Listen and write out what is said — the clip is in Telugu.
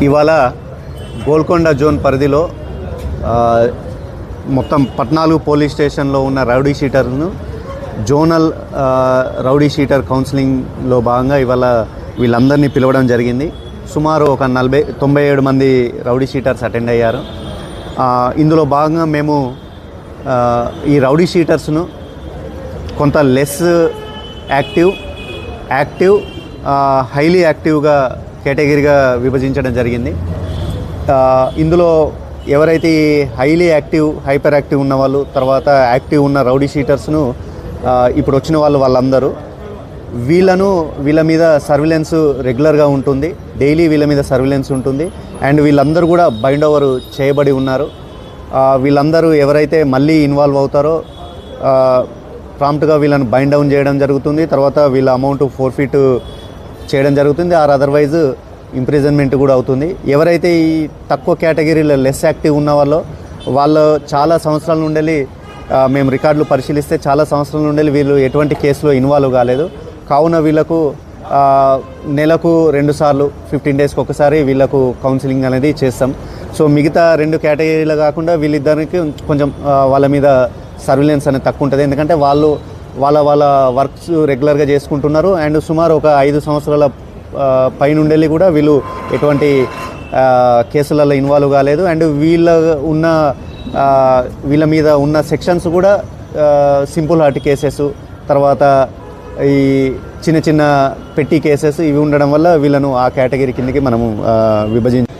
ఇవాళ గోల్కొండ జోన్ పరిధిలో మొత్తం 14 పోలీస్ స్టేషన్లో ఉన్న రౌడీ షీటర్ను జోనల్ రౌడీ షీటర్ కౌన్సిలింగ్లో భాగంగా ఇవాళ వీళ్ళందరినీ పిలవడం జరిగింది. సుమారు ఒక 97 మంది రౌడీ షీటర్స్ అటెండ్ అయ్యారు. ఇందులో భాగంగా మేము ఈ రౌడీ షీటర్స్ను కొంత లెస్ యాక్టివ్ హైలీ యాక్టివ్గా కేటగిరీగా విభజించడం జరిగింది. ఇందులో ఎవరైతే హైలీ యాక్టివ్ హైపర్ యాక్టివ్ ఉన్న వాళ్ళు, తర్వాత యాక్టివ్ ఉన్న రౌడీ షీటర్స్ను ఇప్పుడు వచ్చిన వాళ్ళందరూ వీళ్ళ మీద సర్విలెన్స్ రెగ్యులర్గా ఉంటుంది. డైలీ వీళ్ళ మీద సర్విలెన్స్ ఉంటుంది. అండ్ వీళ్ళందరూ కూడా బైండ్ ఓవర్ చేయబడి ఉన్నారు. వీళ్ళందరూ ఎవరైతే మళ్ళీ ఇన్వాల్వ్ అవుతారో ప్రాంప్ట్గా వీళ్ళని బైండ్ డౌన్ చేయడం జరుగుతుంది. తర్వాత వీళ్ళ అమౌంట్ ఫోర్ఫిట్ చేయడం జరుగుతుంది. ఆర్ అదర్వైజ్ ఇంప్రిజన్మెంట్ కూడా అవుతుంది. ఎవరైతే ఈ తక్కువ కేటగిరీలో లెస్ యాక్టివ్ ఉన్న వాళ్ళు చాలా సంవత్సరాల నుండి మేము రికార్డులు పరిశీలిస్తే చాలా సంవత్సరాల నుండి వీళ్ళు ఎటువంటి కేసులో ఇన్వాల్వ్ కాలేదు. కావున వీళ్ళకు నెలకు 2 సార్లు 15 డేస్కి ఒకసారి వీళ్ళకు కౌన్సిలింగ్ అనేది చేస్తాం. సో మిగతా 2 కేటగిరీలు కాకుండా వీళ్ళిద్దరికి కొంచెం వాళ్ళ మీద సర్విలెన్స్ అనేది తక్కువ ఉంటుంది. ఎందుకంటే వాళ్ళ వర్క్స్ రెగ్యులర్గా చేసుకుంటున్నారు. అండ్ సుమారు ఒక 5 సంవత్సరాల పైనుండెళ్ళి కూడా వీళ్ళు ఎటువంటి కేసులలో ఇన్వాల్వ్ కాలేదు. అండ్ వీళ్ళ మీద ఉన్న సెక్షన్స్ కూడా సింపుల్ హార్ట్ కేసెస్, తర్వాత ఈ చిన్న పెట్టి కేసెస్ ఇవి ఉండడం వల్ల వీళ్ళను ఆ కేటగిరీ కిందకి మనము విభజించాం.